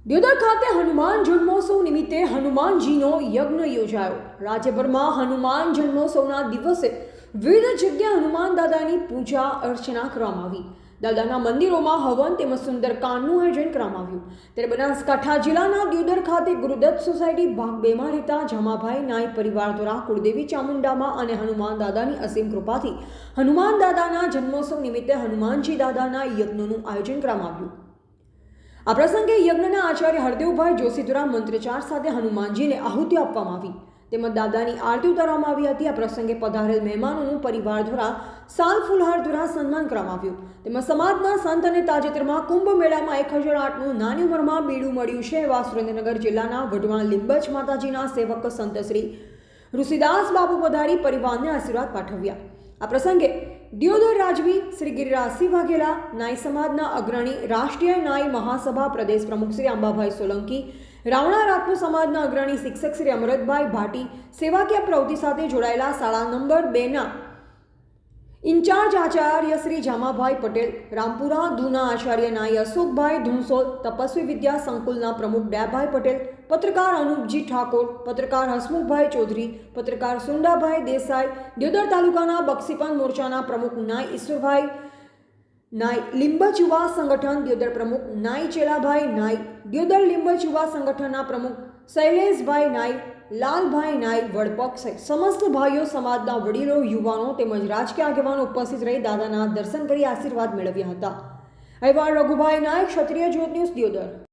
દિયોદર ખાતે હનુમાન જન્મોત્સવ નિમિત્તે હનુમાનજીનો યજ્ઞ યોજાયો। રાજ્યભરમાં હનુમાન જન્મોત્સવના દિવસે વિવિધ જગ્યાએ હનુમાન દાદાની પૂજા અર્ચના કરવામાં આવી। દાદાના મંદિરોમાં હવન તેમજ સુંદરકાંડનું આયોજન કરવામાં આવ્યું। ત્યારે બનાસકાંઠા જિલ્લાના દિયોદર ખાતે ગુરુદત્ત સોસાયટી ભાગ 2માં રહેતા જમાભાઈ નાઈ પરિવાર દ્વારા કુળદેવી ચામુંડામાં અને હનુમાન દાદાની અસીમ કૃપાથી હનુમાન દાદાના જન્મોત્સવ નિમિત્તે હનુમાનજી દાદાના યજ્ઞનું આયોજન કરવામાં આવ્યું। આ પ્રસંગે યજ્ઞના આચાર્ય હરદેવભાઈ જોશી દ્વારા મંત્રોચ્ચાર સાથે હનુમાનજીને આહુતિ આપવામાં આવી તેમજ દાદાની આરતી ઉતારવામાં આવી હતી। આ પ્રસંગે પધારેલ મહેમાનોનું પરિવાર દ્વારા સાલ ફૂલહાર દ્વારા સન્માન કરવામાં આવ્યું તેમજ સમાજના સંત અને તાજેતરમાં કુંભ મેળામાં 1008નું નાની ઉંમરમાં બીડું મળ્યું છે એવા સુરેન્દ્રનગર જિલ્લાના વઢવાણ લીંબચ માતાજીના સેવક સંત શ્રી ઋષિદાસ બાપુ પધારી પરિવારને આશીર્વાદ પાઠવ્યા। આ પ્રસંગે દિયોદર રાજવી શ્રી ગિરિરાજસિંહ વાઘેલા, નાઈ સમાજના અગ્રણી રાષ્ટ્રીય નાઈ મહાસભા પ્રદેશ પ્રમુખ શ્રી અંબાભાઈ સોલંકી, રાવણા રાજપૂત સમાજના અગ્રણી શિક્ષક શ્રી અમરતભાઈ ભાટી, સેવાકીય પ્રવૃત્તિ સાથે જોડાયેલા શાળા નંબર 2ના ઇન્ચાર્જ આચાર્ય શ્રી જામાભાઈ પટેલ, રામપુરા ધૂના આચાર્ય નાઈ અશોકભાઈ ધુણસોલ, તપસ્વી વિદ્યા સંકુલના પ્રમુખ ડયાભાઈ પટેલ, પત્રકાર અનુપજી ઠાકોર, પત્રકાર હસમુખભાઈ ચૌધરી, પત્રકાર સુંડાભાઈ દેસાઈ, દિયોદર તાલુકાના બક્ષીપંથ મોરચાના પ્રમુખ નાઈ ઈશ્વરભાઈ નાઈ, લીંબચ યુવા સંગઠન દિયોદર પ્રમુખ નાઈ ચેલાભાઈ નાઈ, દિયોદર લીંબચ યુવા સંગઠનના પ્રમુખ શૈલેષભાઈ નાઈ, લાલભાઈ નાઈ, વડપક સહિત સમસ્ત ભાઈઓ સમાજના વડીલો, યુવાનો તેમજ રાજકીય આગેવાનો ઉપસ્થિત રહી દાદાના દર્શન કરી આશીર્વાદ મેળવ્યા હતા। અહેવાલ રઘુભાઈ નાયક, ક્ષત્રિય જ્યોત ન્યૂઝ, દિયોદર।